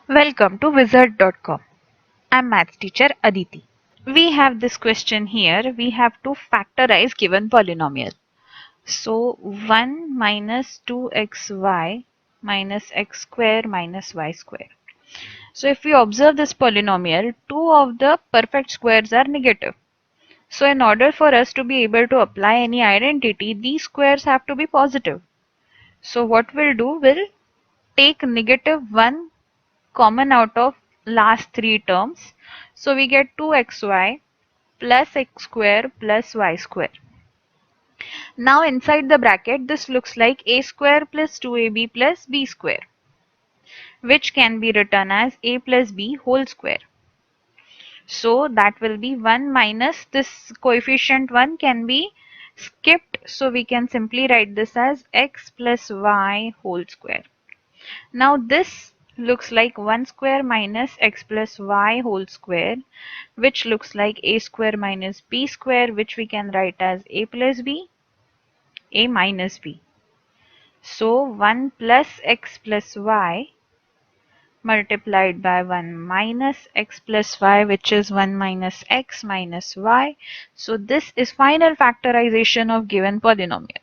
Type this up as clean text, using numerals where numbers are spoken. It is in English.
Welcome to wizard.com. I'm maths teacher Aditi. We have this question here. We have to factorize given polynomial. So 1 minus 2xy minus x square minus y square. So if we observe this polynomial, two of the perfect squares are negative. So in order for us to be able to apply any identity, these squares have to be positive. So what we'll do, we'll take negative 1 common out of last three terms. So we get 2xy plus x square plus y square. Now inside the bracket this looks like a square plus 2ab plus b square, which can be written as a plus b whole square. So that will be 1 minus this coefficient 1 can be skipped, so we can simply write this as x plus y whole square. Now this looks like 1 square minus x plus y whole square, which looks like a square minus b square, which we can write as a plus b, a minus b. So 1 plus x plus y multiplied by 1 minus x plus y, which is 1 minus x minus y. So this is final factorization of given polynomial.